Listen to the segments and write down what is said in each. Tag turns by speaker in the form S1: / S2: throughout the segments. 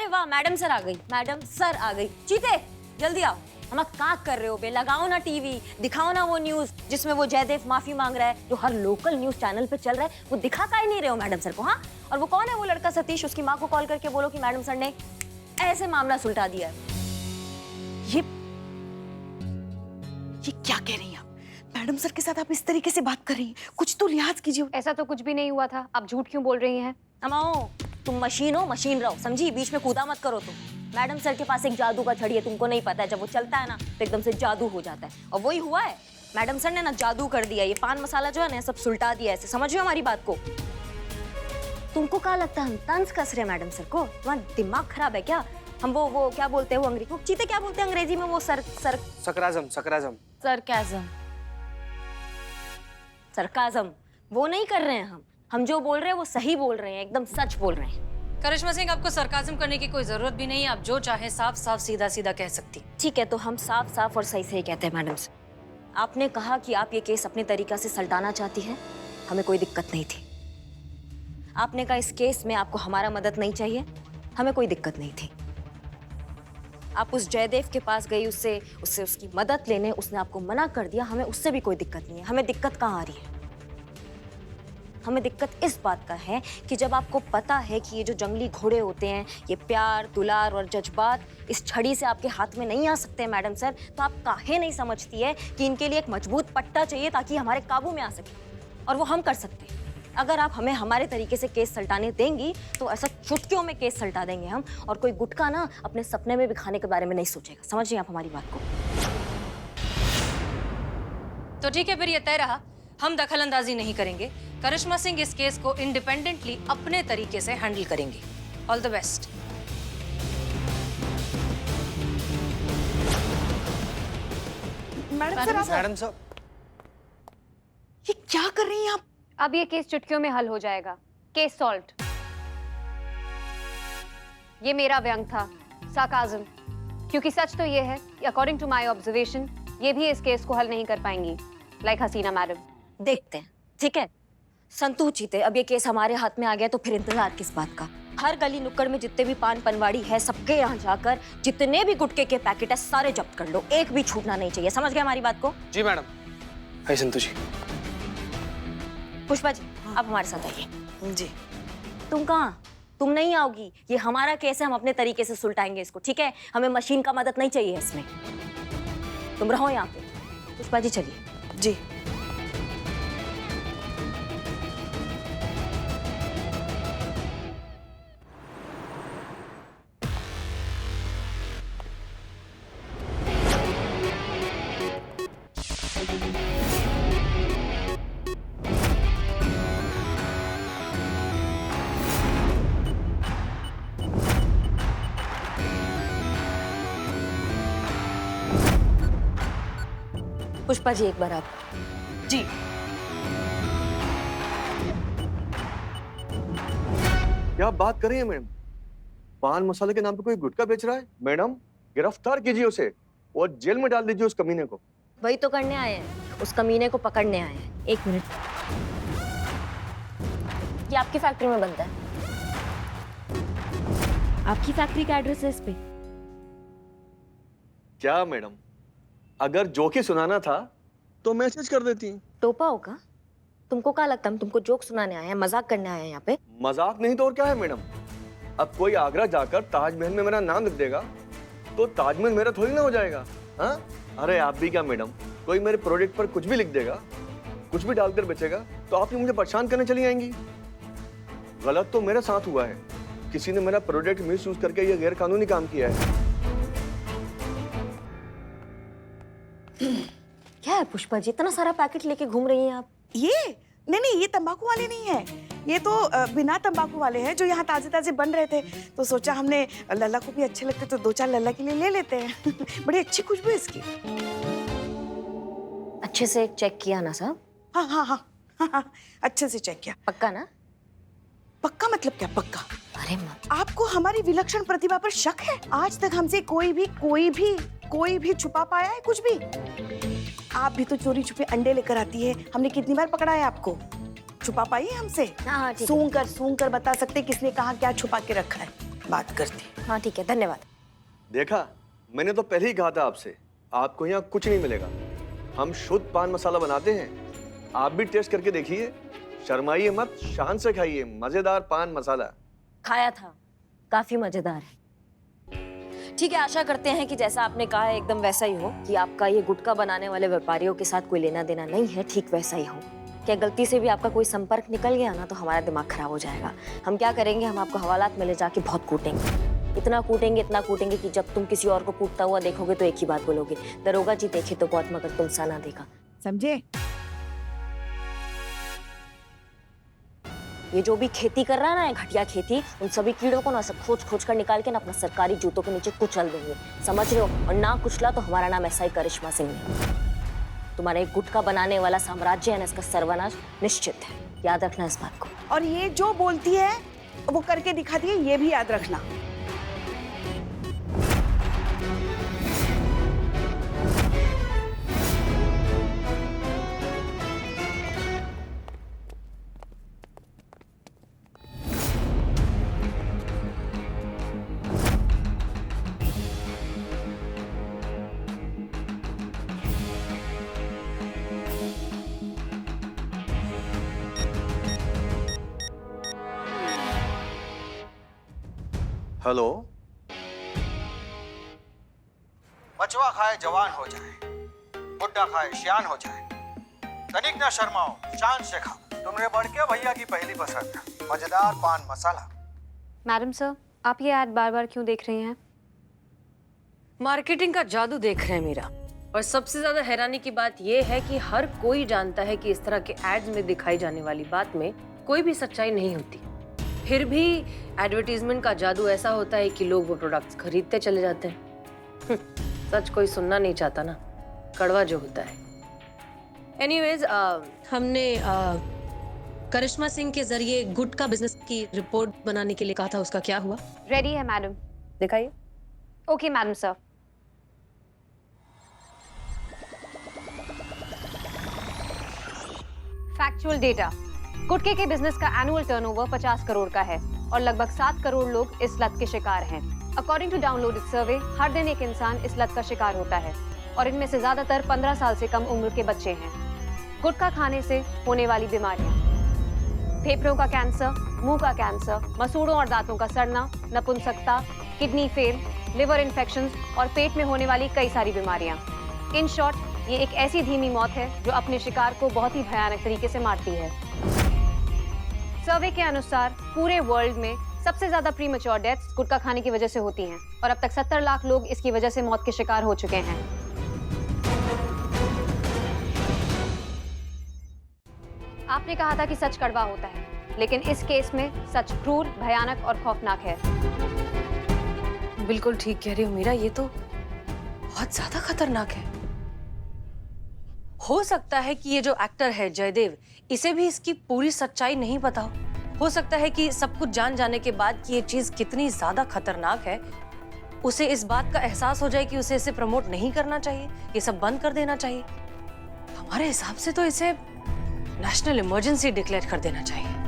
S1: अरे वाह, madam sir आ गई, मैडम सर आ गई। चीते जल्दी आओ। हम क्या कर रहे हो बे? लगाओ ना टीवी, दिखाओ ना वो न्यूज जिसमें वो जयदेव माफी मांग रहा है, जो हर लोकल न्यूज चैनल पे चल रहा है। वो दिखा का ही नहीं रहे हो मैडम सर को? हाँ, और वो कौन है वो लड़का सतीश? उसकी माँ को कॉल करके बोलो कि मैडम सर ने ऐसे मामला सुलटा दिया है।
S2: ये क्या कह रही हैं आप? मैडम सर के साथ आप इस तरीके से बात कर रही हैं, कुछ तो लिहाज कीजिए।
S3: ऐसा तो कुछ भी नहीं हुआ था, आप झूठ क्यों बोल रही हैं?
S1: अमाओ, तुम मशीन हो, मशीन रहो, समझी? बीच में कूदा मत करो तुम। मैडम सर के पास एक जादू का छड़ी है, तुमको नहीं पता है। जब वो चलता है ना तो एकदम से जादू हो जाता है, और वही हुआ है। मैडम सर ने ना जादू कर दिया। ये पान मसाला जो है ना सब सुलटा दिया। ऐसे समझिए हमारी बात को। तुमको क्या लगता है हम तंज कस रहे मैडम सर को? तुम्हारा दिमाग खराब है क्या? हम वो क्या बोलते हैं वो अंग्रेजी, वो चीते क्या बोलते हैं अंग्रेजी में? वो
S4: सकराजम।
S1: सरकाजम वो नहीं कर रहे हैं हम जो बोल रहे हैं वो सही बोल रहे हैं, एकदम सच बोल रहे हैं।
S5: करिश्मा सिंह, आपको सरकाजम करने की कोई जरूरत भी नहीं है। आप जो चाहे साफ साफ सीधा सीधा कह सकती।
S1: ठीक है, तो हम साफ साफ और सही सही कहते हैं मैडम सर। आपने कहा कि आप ये केस अपने तरीका से सल्टाना चाहती हैं, हमें कोई दिक्कत नहीं थी। आपने कहा इस केस में आपको हमारा मदद नहीं चाहिए, हमें कोई दिक्कत नहीं थी। आप उस जयदेव के पास गई उससे उसकी मदद लेने, उसने आपको मना कर दिया, हमें उससे भी कोई दिक्कत नहीं है। हमें दिक्कत कहाँ आ रही है? हमें दिक्कत इस बात का है कि जब आपको पता है कि ये जो जंगली घोड़े होते हैं, ये प्यार दुलार और जज्बात इस छड़ी से आपके हाथ में नहीं आ सकते मैडम सर, तो आप काहे नहीं समझती है कि इनके लिए एक मजबूत पट्टा चाहिए ताकि हमारे काबू में आ सके, और वो हम कर सकते हैं। अगर आप हमें हमारे तरीके से केस सल्टाने देंगी तो ऐसा चुटकियों में केस सल्टा देंगे हम, और कोई गुटका ना अपने सपने में भी खाने के बारे में नहीं सोचेगा। समझिए आप हमारी बात को?
S5: तो ठीक है, फिर ये तय रहा, हम दखल अंदाजी नहीं करेंगे। करिश्मा सिंह इस केस को इंडिपेंडेंटली अपने तरीके से हैंडल करेंगी। All the best.
S4: Madam sir,
S2: ये क्या कर रही हैं आप?
S3: अब ये केस चुटकियों में हल हो जाएगा। Case solved. ये मेरा व्यंग था, सार्काज़म, क्योंकि सच तो ये है कि अकॉर्डिंग टू माय ऑब्जर्वेशन ये भी इस केस को हल नहीं कर पाएंगी, लाइक हसीना मैडम।
S1: देखते हैं, ठीक है? संतू चीते, अब ये केस हमारे हाथ में आ गया तो फिर इंतजार किस बात का? हर गली नुक्कड़ में जितने भी पान पनवाड़ी है, सबके यहाँ जाकर जितने भी गुटके के पैकेट है सारे जब्त कर लो, एक भी छूटना नहीं चाहिए। समझ गए हमारी बात को?
S4: जी मैडम। हाय संतू जी।
S1: पुष्पा जी, आप हमारे साथ आइए।
S2: जी।
S1: तुम कहाँ? तुम नहीं आओगी। ये हमारा केस है, हम अपने तरीके से सुलटाएंगे इसको, ठीक है? हमें मशीन का मदद नहीं चाहिए इसमें। तुम रहो यहाँ पे। पुष्पा जी चलिए।
S2: जी।
S1: पुष्पा जी एक बार आप।
S2: जी।
S6: क्या आप बात कर रही हैं मैडम? पान मसाले के नाम पे कोई गुटखा बेच रहा है? मैडम गिरफ्तार कीजिए उसे और जेल में डाल दीजिए उस कमीने को।
S1: वही तो करने आए हैं, उस कमीने को पकड़ने आए हैं। एक मिनट, ये आपकी फैक्ट्री में बनता है? आपकी फैक्ट्री का एड्रेस है इस पे?
S6: क्या मैडम, अगर जोके सुनाना था तो मैसेज कर देती।
S1: टोपा होगा? तुमको क्या लगता है हम तुमको जोक सुनाने आए हैं, मजाक करने आए हैं यहाँ पे?
S6: मजाक नहीं तो और क्या है मैडम? अब कोई आगरा जाकर ताजमहल में मेरा नाम लिख देगा तो ताजमहल मेरा थोड़ी ना हो जाएगा। हाँ, अरे आप भी क्या मैडम, कोई मेरे प्रोडक्ट पर कुछ भी लिख देगा, कुछ भी डालकर बेचेगा तो आप ही मुझे परेशान करने चली आएंगी। गलत तो मेरे साथ हुआ है, किसी ने मेरा प्रोडक्ट मिस यूज करके ये गैर कानूनी काम किया है।
S1: क्या है पुष्पा जी, इतना सारा पैकेट लेके घूम रही हैं आप?
S2: ये नहीं, ये तंबाकू वाले नहीं है, ये तो बिना तंबाकू वाले हैं जो यहाँ ताजे ताजे बन रहे थे। तो सोचा हमने लल्ला को भी अच्छे लगते तो 2-4 लल्ला के लिए ले लेते हैं। बड़ी अच्छी खुशबू है इसकी।
S1: अच्छे से चेक किया ना साहब?
S2: हाँ हाँ हाँ हाँ हाँ, अच्छे से चेक किया।
S1: पक्का ना?
S2: पक्का मतलब क्या पक्का?
S1: अरे माँ,
S2: आपको हमारी विलक्षण प्रतिभा पर शक है? आज तक हमसे कोई भी छुपा पाया है कुछ भी? आप भी तो चोरी छुपे अंडे लेकर आती है, हमने कितनी बार पकड़ा है आपको? छुपा पाई है हमसे?
S1: हाँ ठीक है।
S2: सूंघ कर बता सकते किसने कहाँ क्या छुपा के रखा है। बात करती।
S1: हाँ ठीक है, धन्यवाद।
S6: देखा, मैंने तो पहले ही कहा था आपसे, आपको यहाँ कुछ नहीं मिलेगा। हम शुद्ध पान मसाला बनाते हैं, आप भी टेस्ट करके देखिए। शर्माइए मत, शान से खाइए मजेदार पान मसाला।
S1: खाया था, काफी मजेदार है। ठीक है, आशा करते हैं कि जैसा आपने कहा है एकदम वैसा ही हो, कि आपका ये गुटखा बनाने वाले व्यापारियों के साथ कोई लेना देना नहीं है, ठीक वैसा ही हो। क्या गलती से भी आपका कोई संपर्क निकल गया ना तो हमारा दिमाग खराब हो जाएगा। हम क्या करेंगे, हम आपको हवालात में ले जाके बहुत कूटेंगे, इतना कूटेंगे कि जब तुम किसी और को कूटता हुआ देखोगे तो एक ही बात बोलोगे, दरोगा जी देखे तो बहुत मगर तुम सा ना देखा।
S2: समझे?
S1: ये जो भी खेती कर रहा है ना, ये घटिया खेती, उन सभी कीड़ों को ना सब खोज कर निकाल के ना अपना सरकारी जूतों के नीचे कुचल देंगे, समझ रहे हो? और ना कुचला तो हमारा नाम ऐसा ही करिश्मा सिंह है। तुम्हारा एक गुटखा बनाने वाला साम्राज्य है ना, इसका सर्वनाश निश्चित है, याद रखना इस बात को।
S2: और ये जो बोलती है वो करके दिखाती है, ये भी याद रखना।
S6: हेलो,
S7: बचवा खाए जवान हो जाए, बुड्ढा खाए सियान हो जाए, तनिक ना शर्माओ, शान से खाओ। तुमने बड़के भैया की पहली पसंद, मजेदार पान मसाला।
S3: मैडम सर, आप ये ऐड बार बार क्यों देख रही हैं?
S5: मार्केटिंग का जादू देख रहे हैं मीरा। और सबसे ज्यादा हैरानी की बात यह है कि हर कोई जानता है कि इस तरह के एड्स में दिखाई जाने वाली बात में कोई भी सच्चाई नहीं होती। फिर भी एडवर्टीजमेंट का जादू ऐसा होता है कि लोग वो प्रोडक्ट्स खरीदते चले जाते हैं। सच कोई सुनना नहीं चाहता ना, कड़वा जो होता है। एनीवेज, हमने करिश्मा सिंह के जरिए गुटखा बिजनेस की रिपोर्ट बनाने के लिए कहा था, उसका क्या हुआ?
S3: रेडी है मैडम।
S5: दिखाइए।
S3: Okay madam sir. Factual data, गुटखे के बिजनेस का एनुअल टर्नओवर 50 करोड़ का है और लगभग 7 करोड़ लोग इस लत के शिकार हैं। अकॉर्डिंग टू डाउनलोडेड सर्वे, हर दिन एक इंसान इस लत का शिकार होता है और इनमें से ज्यादातर 15 साल से कम उम्र के बच्चे हैं। गुटखा खाने से होने वाली बीमारियां: फेफड़ों का कैंसर, मुंह का कैंसर, मसूड़ों और दांतों का सड़ना, नपुंसकता, किडनी फेल, लिवर इन्फेक्शंस और पेट में होने वाली कई सारी बीमारियां। इन शॉर्ट, ये एक ऐसी धीमी मौत है जो अपने शिकार को बहुत ही भयानक तरीके से मारती है। सर्वे के अनुसार पूरे वर्ल्ड में सबसे ज्यादा प्रीमैच्योर डेथ्स गुटखा खाने की वजह से होती हैं और अब तक 70 लाख लोग इसकी वजह से मौत के शिकार हो चुके हैं। आपने कहा था कि सच कड़वा होता है, लेकिन इस केस में सच क्रूर, भयानक और खौफनाक है।
S5: बिल्कुल ठीक कह रही हो मीरा, ये तो बहुत ज्यादा खतरनाक है। हो सकता है कि ये जो एक्टर है जयदेव, इसे भी इसकी पूरी सच्चाई नहीं पता हो सकता है कि सब कुछ जान जाने के बाद कि ये चीज कितनी ज्यादा खतरनाक है, उसे इस बात का एहसास हो जाए कि उसे इसे प्रमोट नहीं करना चाहिए, ये सब बंद कर देना चाहिए। हमारे हिसाब से तो इसे नेशनल इमरजेंसी डिक्लेयर कर देना चाहिए।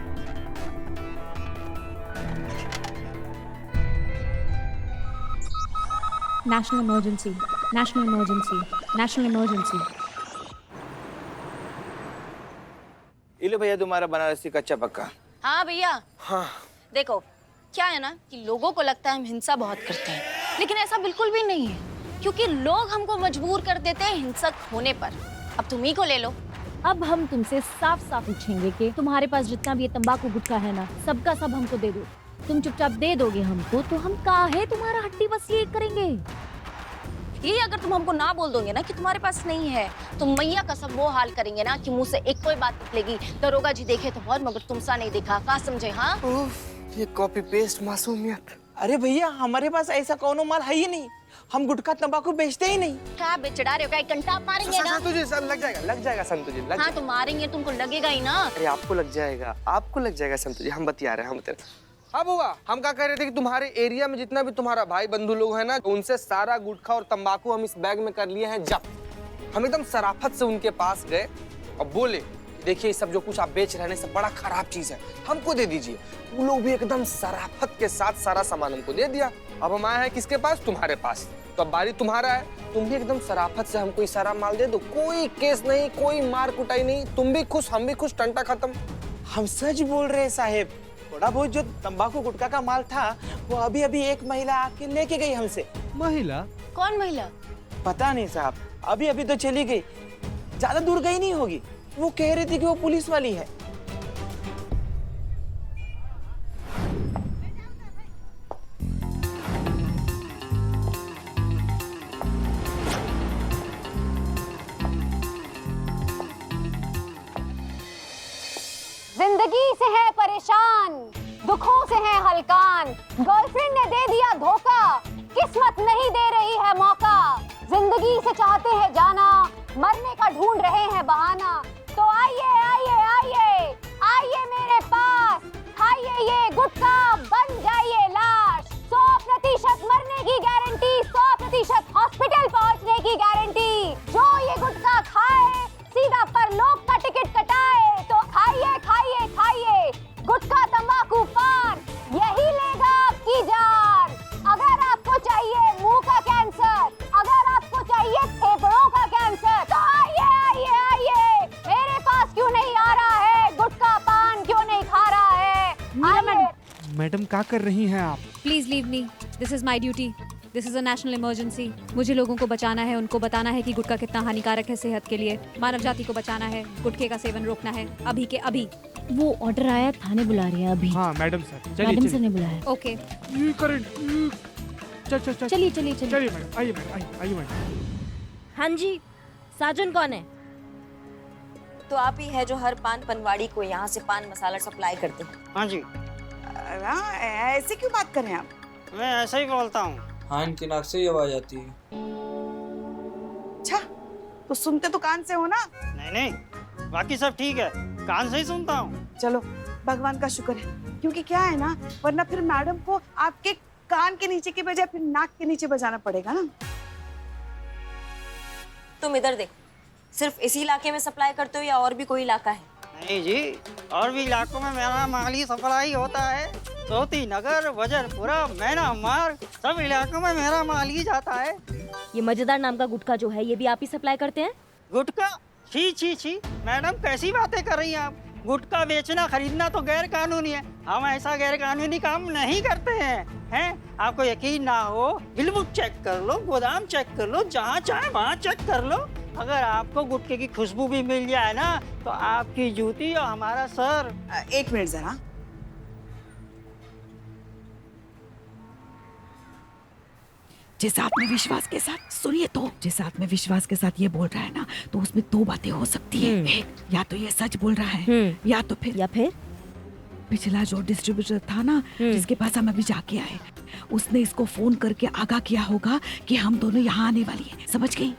S8: National emergency, national emergency, national emergency.
S7: इले भैया तुम्हारा बनारसी कच्चा पक्का।
S9: हाँ भैया।
S7: हाँ।
S9: देखो, क्या है ना कि लोगों को लगता है हम हिंसा बहुत करते हैं, लेकिन ऐसा बिल्कुल भी नहीं है, क्योंकि लोग हमको मजबूर कर देते हैं हिंसक होने पर। अब तुम ही को ले लो।
S8: अब हम तुमसे साफ साफ पूछेंगे कि तुम्हारे पास जितना भी ये तंबाकू गुटखा है ना, सबका सब हमको दे दो। तुम चुपचाप दे दोगे हमको तो हम काहे तुम्हारा हड्डी बस ये करेंगे।
S9: ये अगर तुम हमको ना बोल दोगे ना कि तुम्हारे पास नहीं है, तो मैया का सब वो हाल करेंगे ना कि मुंह से एक कोई बात निकलेगी, दरोगा जी देखे तो बहुत मगर तुमसा नहीं देखा। का समझे? हाँ,
S7: ये कॉपी पेस्ट मासूमियत। अरे भैया, हमारे पास ऐसा कौनो माल है ही नहीं, हम गुटखा तंबाकू बेचते ही नहीं।
S9: क्या बेचड़ा रहे हो? क्या एक घंटा मारेंगे ना?
S7: संतु जी, लग जाएगा संतु जी,
S9: हाँ तो मारेंगे, तुमको लगेगा ही ना।
S4: अरे आपको लग जाएगा संतु जी, हम बतिया रहे हैं, हम बता रहे हैं। हाँ बुआ, हम क्या कह रहे थे कि तुम्हारे एरिया में जितना भी तुम्हारा भाई बंधु लोग हैं ना, उनसे सारा गुटखा और तंबाकू हम इस बैग में कर लिए हैं जब्त। हम एकदम सराफत से उनके पास गए और बोले कि देखिए सब जो कुछ आप बेच रहे हैं सब बड़ा खराब चीज है, हमको दे दीजिए। वो लोग भी एकदम शराफत के साथ सारा सामान हमको दे दिया। अब हम आए हैं किसके पास? तुम्हारे पास। तो अब बारी तुम्हारा है, तुम भी एकदम शराफत से हमको सारा माल दे दो। कोई केस नहीं, कोई मार कुटाई नहीं, तुम भी खुश हम भी खुश, टंटा खत्म।
S10: हम सच बोल रहे हैं साहेब। थोड़ा बहुत जो तंबाकू गुटखा का माल था वो अभी अभी एक महिला आके लेके गई हमसे।
S11: महिला?
S9: कौन महिला?
S10: पता नहीं साहब, अभी अभी तो चली गई, ज्यादा दूर गई नहीं होगी। वो कह रही थी कि वो पुलिस वाली है।
S3: जिंदगी से है परेशान, दुखों से है हलकान, गर्लफ्रेंड ने दे दिया धोखा, किस्मत नहीं दे रही है मौका। जिंदगी से चाहते हैं जाना, मरने का ढूंढ रहे हैं बहाना। तो आइए आइए आइए आइए मेरे पास, खाइए ये गुटखा, बन जाइए लाश। 100% मरने की गारंटी, 100% हॉस्पिटल पहुंचने की गारंटी। जो ये गुटखा खाए सीधा परलोक का टिकट कटाए। तो खाइए खाइए खाइए गुटखा तंबाकू पान, यही लेगा आपकी जान। अगर आपको चाहिए मुंह का कैंसर, अगर आपको चाहिए फेफड़ों का कैंसर, तो आइए आइए आइए, मेरे पास क्यों नहीं आ रहा है गुटखा पान, क्यों नहीं खा रहा है?
S11: मैडम क्या कर रही हैं आप?
S3: Please leave me, this is my duty, this is a national emergency. मुझे लोगों को बचाना है, उनको बताना है कि गुटखा कितना हानिकारक है सेहत के लिए। मानव जाति को बचाना है, गुटखे का सेवन रोकना है, अभी के अभी।
S8: वो ऑर्डर आया, थाने बुला रही है अभी।
S11: हाँ मैडम सर,
S8: मैडम सर ने बुलाया।
S3: ओके
S11: ये करें।
S8: चलिए चलिए चलिए।
S11: चलिए मैडम, आइए मैडम, आइए मैडम।
S1: हाँ जी, साजन कौन है? तो आप ही है जो हर पान पनवाड़ी को यहाँ से पान मसाला सप्लाई करते हैं?
S10: हाँ जी,
S2: ऐसे क्यों बात करें आप?
S10: मैं ऐसा ही बोलता हूँ।
S12: हाँ, इनकी नाक से ही आवाज आती है।
S2: अच्छा, तो सुनते तो कान से हो ना?
S10: नहीं नहीं, बाकी सब ठीक है, कान से ही सुनता हूँ।
S2: चलो भगवान का शुक्र है, क्योंकि क्या है ना, वरना फिर मैडम को आपके कान के नीचे के बजाय फिर नाक के नीचे बजाना पड़ेगा ना।
S1: तुम इधर देखो, सिर्फ इसी इलाके में सप्लाई करते हो या और भी कोई इलाका है?
S10: नहीं जी, और भी इलाकों में मेरा माल ही सप्लाई होता है। सोती नगर, वजरपुरा, मैना मार्ग, सब इलाकों में मेरा माल ही जाता है।
S8: ये मजेदार नाम का गुटखा जो है, ये भी आप ही सप्लाई करते हैं?
S10: गुटखा? छी छी छी, मैडम कैसी बातें कर रही हैं आप? गुटखा बेचना खरीदना तो गैर कानूनी है, हम ऐसा गैर कानूनी काम नहीं करते हैं। आपको यकीन ना हो, बिल बुक चेक कर लो, गोदाम चेक कर लो, जहाँ चाहे वहाँ चेक कर लो। अगर आपको गुटखे की खुशबू भी मिल जाए ना, तो आपकी जूती और हमारा सर।
S2: एक मिनट जरा, जिस आत्मविश्वास के साथ सुनिए, तो जिस आत्मविश्वास के साथ ये बोल रहा है ना, तो उसमें दो बातें हो सकती है। एक, या तो ये सच बोल रहा है, या तो फिर पिछला जो डिस्ट्रीब्यूटर था ना, जिसके पास हम अभी जाके आए, उसने इसको फोन करके आगाह किया होगा कि हम दोनों यहाँ आने वाली हैं। समझ गई?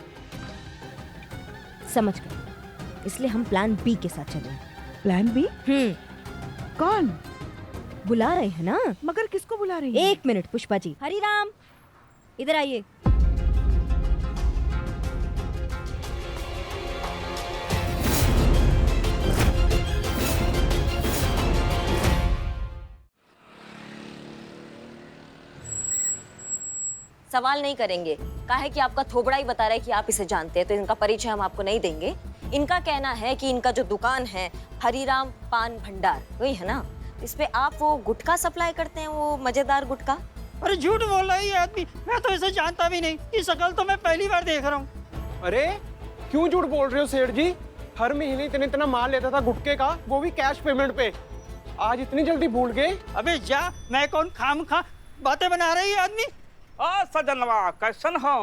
S8: समझ गए, इसलिए हम प्लान बी के साथ चले।
S2: Plan B? कौन
S8: बुला रहे हैं ना?
S2: मगर किसको बुला रही है?
S8: 1 मिनट पुष्पा जी। हरिराम, इधर आइए।
S1: सवाल नहीं करेंगे, काहे कि आपका थोबड़ा ही बता रहा है कि आप इसे जानते हैं, तो इनका परिचय हम आपको नहीं देंगे। इनका कहना है कि इनका जो दुकान है हरिराम पान भंडार, वही है ना? इस पे आप वो गुटखा सप्लाई करते हैं, वो मजेदार गुटखा?
S10: अरे झूठ बोल रहा है ये आदमी, मैं तो इसे जानता भी नहीं, ये शक्ल तो मैं पहली बार देख रहा हूँ।
S11: अरे क्यों झूठ बोल रहे हो सेठ जी? हर महीने इतना माल लेता था गुटखे का, वो भी कैश पेमेंट पे। आज इतनी जल्दी भूल गए?
S10: अबे जा, मैं कौन खामखा बातें बना रही है आदमी।
S13: सजनवा कैसन हो?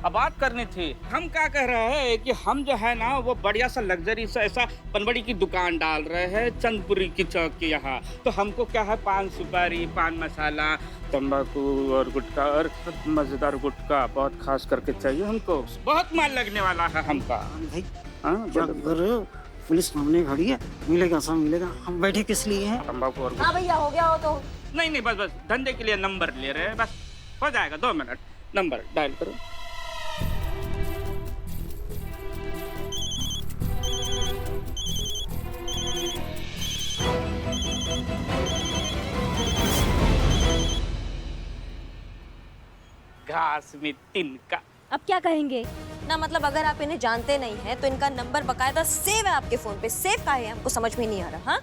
S13: अब बात करनी थी। हम क्या कह रहे हैं कि हम जो है ना वो बढ़िया सा लग्जरी सा ऐसा पनबड़ी की दुकान डाल रहे हैं चंदपुरी की चौक के यहाँ। तो हमको क्या है, पान सुपारी, पान मसाला, तंबाकू और गुटखा, और मजेदार गुटखा बहुत खास करके चाहिए हमको। बहुत माल लगने वाला है हमका।
S10: भाई पुलिस सामने खड़ी है, मिलेगा सब मिलेगा। हम बैठे किस लिए हैं?
S13: तंबाकू और
S1: हाँ भैया, हो गया हो तो।
S13: नहीं बस धंधे के लिए नंबर ले रहे हैं, बस हो जाएगा। 2 मिनट, नंबर डायल करो। घास में तिनका।
S8: अब क्या कहेंगे?
S1: ना मतलब अगर आप इन्हें जानते नहीं हैं तो इनका नंबर बकायदा सेव है आपके फोन पे। सेव का है हमको समझ में नहीं आ रहा। हाँ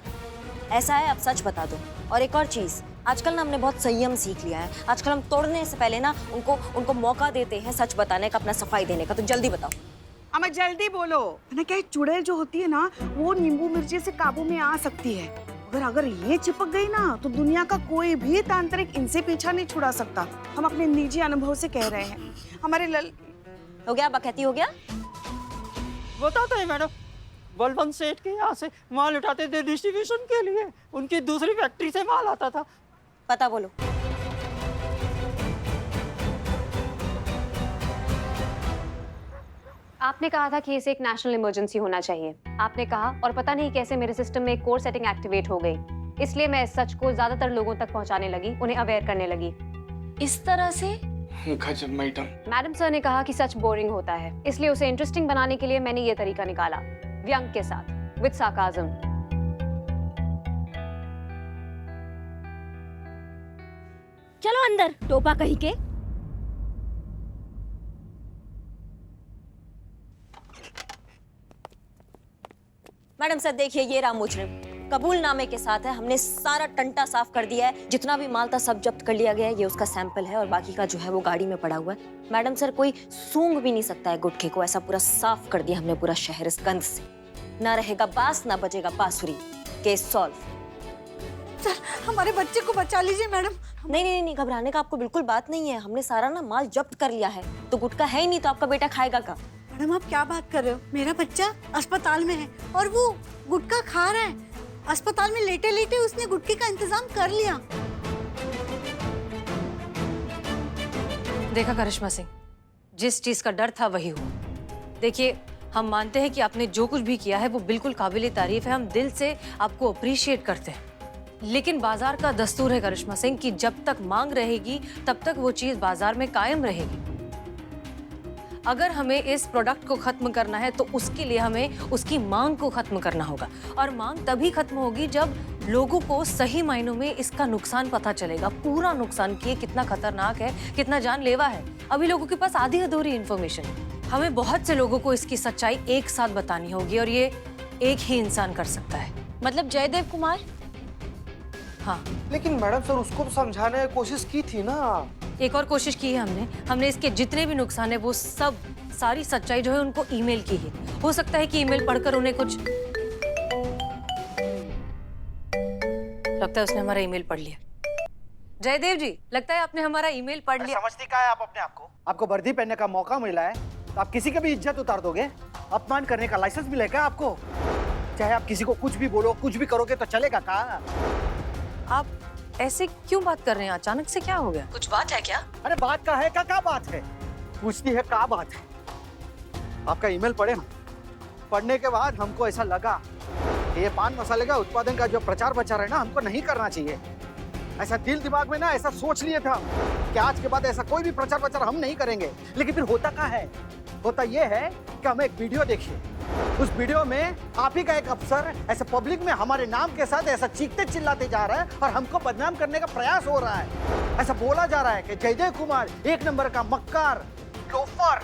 S1: ऐसा है, आप सच बता दो। और एक और चीज, आजकल ना हमने बहुत संयम सीख लिया है। आजकल हम तोड़ने से पहले ना उनको मौका देते हैं सच बताने का, अपना सफाई देने का। तो जल्दी बताओ।
S2: हमें जल्दी बोलो ना। क्या चुड़ैल जो होती है ना, वो नींबू मिर्ची से काबू में आ सकती है। अगर ये चिपक गई ना तो दुनिया का कोई भी तांत्रिक इनसे पीछा नहीं छुड़ा सकता। हम अपने निजी अनुभव से कह रहे हैं। हमारे
S1: हो गया, बकैती हो गया।
S10: बताते हैं मैडम, बलवंत सेठ के यहाँ से माल उठाते थे डिस्ट्रीब्यूशन के लिए। उनकी दूसरी फैक्ट्री से माल आता था।
S1: पता बोलो।
S3: आपने कहा था कि इसे एक नेशनल इमरजेंसी होना चाहिए। आपने कहा, और पता नहीं कैसे मेरे सिस्टम में एक कोड सेटिंग एक्टिवेट हो गई। इसलिए मैं इस सच को ज्यादातर लोगों तक पहुंचाने लगी, उन्हें अवेयर करने लगी। इस तरह से
S4: गजब मैडम।
S3: मैडम सर ने कहा कि सच बोरिंग होता है, इसलिए उसे इंटरेस्टिंग बनाने के लिए मैंने ये तरीका निकाला, व्यंग के साथ, विद सार्काज्म।
S8: चलो अंदर, टोपा कहीं के।
S1: मैडम सर देखिए, ये रहा मुजरिम। कबूलनामे के साथ है। हमने सारा टंटा साफ कर दिया है। जितना भी माल था सब जब्त कर लिया गया है। ये उसका सैंपल है और बाकी का जो है वो गाड़ी में पड़ा हुआ है। मैडम सर कोई सूंघ भी नहीं सकता है गुटखे को। ऐसा पूरा साफ कर दिया हमने पूरा शहर इस गंद से। ना रहेगा बास, ना बजेगा बांसुरी। Case solve.
S2: सर हमारे बच्चे को बचा लीजिए मैडम।
S1: नहीं, घबराने का आपको बिल्कुल बात नहीं है। हमने सारा ना माल जब्त कर लिया है। तो गुटखा है ही नहीं तो आपका बेटा खाएगा क्या?
S14: मैडम आप क्या बात कर रहे हो? मेरा बच्चा अस्पताल में है और वो गुटखा खा रहा है। अस्पताल में लेटे लेटे उसने गुटखे का इंतजाम कर लिया।
S5: देखा करिश्मा सिंह, जिस चीज का डर था वही हुआ। देखिए, हम मानते हैं कि आपने जो कुछ भी किया है वो बिल्कुल काबिले तारीफ है। हम दिल से आपको अप्रिशिएट करते हैं। लेकिन बाजार का दस्तूर है करिश्मा सिंह कि जब तक मांग रहेगी तब तक वो चीज बाजार में कायम रहेगी। अगर हमें इस प्रोडक्ट को खत्म करना है तो उसके लिए हमें उसकी मांग को खत्म करना होगा। और मांग तभी खत्म होगी जब लोगों को सही मायनों में इसका नुकसान पता चलेगा। पूरा नुकसान कि कितना खतरनाक है, कितना जानलेवा है। अभी लोगों के पास आधी अधूरी इंफॉर्मेशन है। हमें बहुत से लोगों को इसकी सच्चाई एक साथ बतानी होगी और ये एक ही इंसान कर सकता है।
S1: मतलब जयदेव कुमार?
S5: हाँ।
S4: लेकिन मैडम सर उसको तो समझाने की कोशिश की थी ना।
S5: एक और कोशिश की है हमने इसके जितने भी नुकसान है वो सब, सारी सच्चाई जो है उनको ईमेल की है। हो सकता है कि ईमेल पढ़कर उन्हें कुछ लगता है उसने हमारा ईमेल पढ़ लिया। जयदेव जी, लगता है आपने हमारा ईमेल पढ़ लिया।
S7: समझती क्या है आप अपने आप को? आपको वर्दी पहनने का मौका मिला है तो आप किसी की भी इज्जत उतार दोगे? अपमान करने का लाइसेंस मिलेगा आपको? चाहे आप किसी को कुछ भी बोलो, कुछ भी करोगे तो चलेगा क्या?
S5: आप ऐसे क्यों बात कर रहे हैं? अचानक से क्या हो गया?
S9: कुछ बात है क्या?
S7: अरे बात का है क्या बात है? पूछती है क्या बात है? आपका ईमेल पढ़े हम। पढ़ने के बाद हमको ऐसा लगा कि ये पान मसाले का उत्पादन का जो प्रचार प्रचार है ना, हमको नहीं करना चाहिए। ऐसा दिल दिमाग में ना ऐसा सोच लिए था कि आज के बाद ऐसा कोई भी प्रचार प्रचार हम नहीं करेंगे। लेकिन फिर होता क्या है? होता ये है कि हम एक वीडियो देखिए। उस वीडियो में आप ही का एक अफसर ऐसे पब्लिक में हमारे नाम के साथ ऐसा चीखते चिल्लाते जा रहा है और हमको बदनाम करने का प्रयास हो रहा है। ऐसा बोला जा रहा है कि जयदेव कुमार एक नंबर का मक्कार, लोफर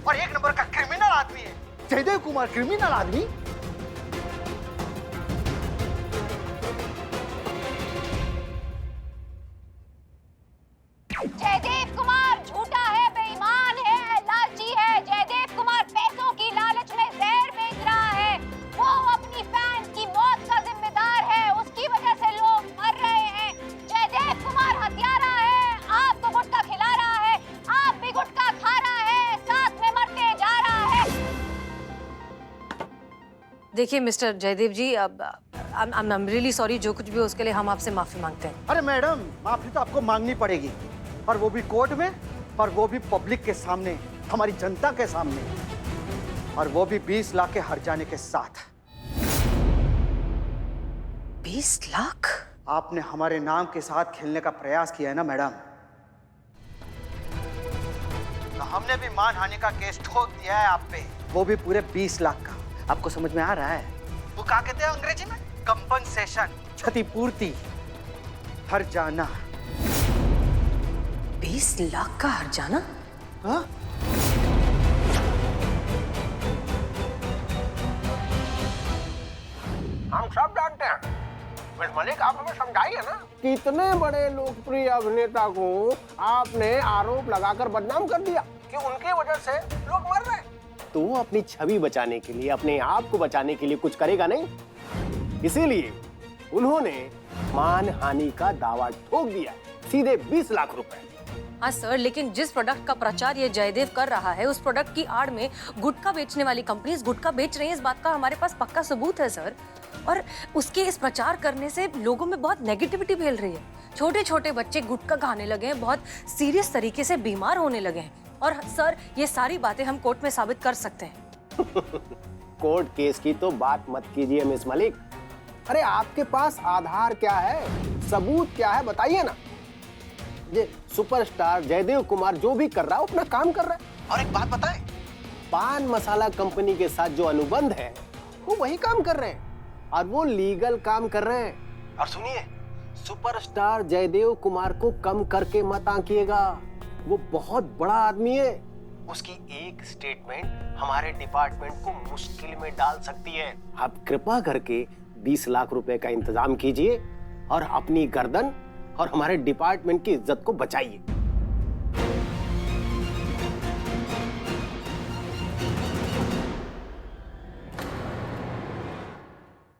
S7: और एक नंबर का क्रिमिनल आदमी है। जयदेव कुमार क्रिमिनल आदमी?
S9: जयदेव कुमार झूठा है, बेईमान है, लालची है। जयदेव कुमार पैसों की लालच में जहर बेच रहा है। वो अपनी फैंस की मौत का जिम्मेदार है। उसकी वजह से लोग मर रहे हैं। जयदेव कुमार हत्यारा है। आपको गुटखा खिला रहा है, आप भी गुटखा खा रहा है, साथ में मरते जा रहा है।
S5: देखिए मिस्टर जयदेव जी, अब आई एम रियली सॉरी। जो कुछ भी हो उसके लिए हम आपसे माफी मांगते हैं।
S7: अरे मैडम, माफी तो आपको मांगनी पड़ेगी, और वो भी कोर्ट में, और वो भी पब्लिक के सामने, हमारी जनता के सामने, और वो भी 20 लाख के हर जाने के साथ।
S5: 20 लाख?
S7: आपने हमारे नाम के साथ खेलने का प्रयास किया है ना मैडम, तो हमने भी मानहानि का केस ठोक दिया है आप पे, वो भी पूरे 20 लाख का। आपको समझ में आ रहा है? वो क्या कहते हैं अंग्रेजी में? कंपनसेशन, क्षतिपूर्ति, हर्जाना।
S5: 20 लाख का हर्जाना?
S7: हाँ?
S11: हम सब जानते हैं। मिस मलिक, आप हमें समझाइए ना, कितने बड़े लोकप्रिय अभिनेता को आपने आरोप लगाकर बदनाम कर दिया कि उनकी वजह से लोग मर रहे हैं।
S15: तो वो अपनी छवि बचाने के लिए, अपने आप को बचाने के लिए कुछ करेगा नहीं, इसीलिए उन्होंने मानहानि का दावा ठोक दिया, सीधे 20 लाख रुपए।
S5: हाँ सर, लेकिन जिस प्रोडक्ट का प्रचार ये जयदेव कर रहा है, उस प्रोडक्ट की आड़ में गुटखा बेचने वाली कंपनीज गुटखा बेच रही हैं, इस बात का हमारे पास पक्का सबूत है सर। और उसके इस प्रचार करने से लोगों में बहुत नेगेटिविटी फैल रही है। छोटे छोटे बच्चे गुटखा खाने लगे हैं, बहुत सीरियस तरीके से बीमार होने लगे हैं। और सर, ये सारी बातें हम कोर्ट में साबित कर सकते हैं।
S15: कोर्ट केस की तो बात मत कीजिए मिस मलिक। अरे आपके पास आधार क्या है, सबूत क्या है, बताइए ना। ये सुपरस्टार जयदेव कुमार जो भी कर रहा है, अपना काम कर रहा है। और एक बात बताएं, पान मसाला कंपनी के साथ जो अनुबंध है, वो वही काम कर रहे हैं और वो लीगल काम कर रहे हैं। और सुनिए, सुपरस्टार जयदेव कुमार को कम करके मत आंकिएगा, वो बहुत बड़ा आदमी है। उसकी एक स्टेटमेंट हमारे डिपार्टमेंट को मुश्किल में डाल सकती है। आप कृपा करके 20 लाख रुपए का इंतजाम कीजिए और अपनी गर्दन और हमारे डिपार्टमेंट की इज्जत को बचाइए।